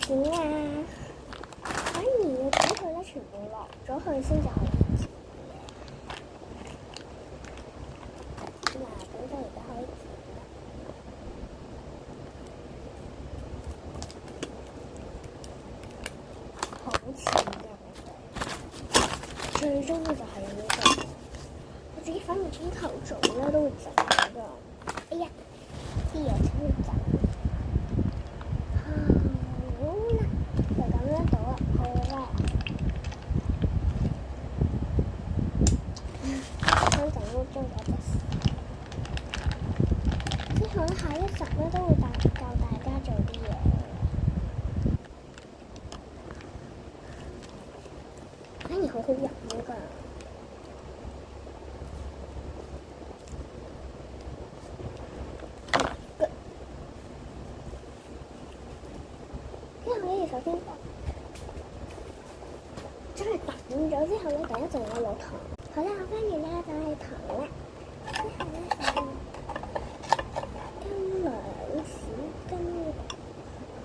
錢啊！反而要等佢咧全部落咗去先至可以剪嘅。嗱，咁就而家可以剪啦。好淺㗎我哋，最中意就係呢個。我自己反而朝頭早咧都會整呢個。哎呀，啲嘢真係整。好啦，就咁樣倒入去啦。想整污糟咗隻手。之後咧，下一集咧都會教大家做啲嘢。反而好好飲㗎。首先，將佢揼咗之後咧，第一就有落糖。好啦，我跟住咧就係糖啦。之後咧就跟2匙羹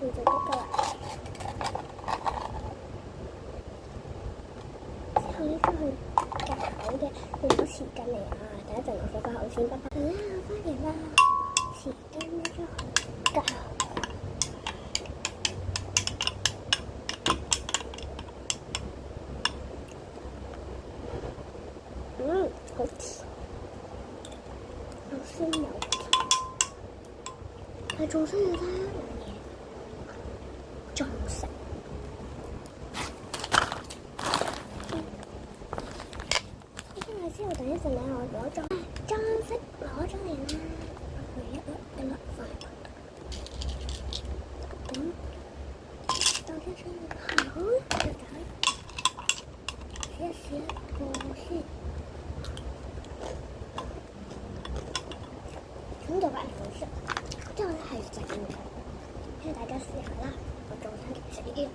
佢就得㗎啦。之後咧將佢攪嘅用咗匙羹嚟啊！第一陣我數翻好先，拜拜。好啦，我翻嚟啦，匙羹將佢攪。好甜，又酸又甜，但係仲需要加一樣嘢，裝飾。跟住之後，第一陣咧，我攞咗裝飾攞咗嚟啦，我一粒放喺度。咁倒進去，好，就打，試一個先。咁就快好食，之後咧係整嘅，希望大家試下啦。我做緊食呢啲嘢。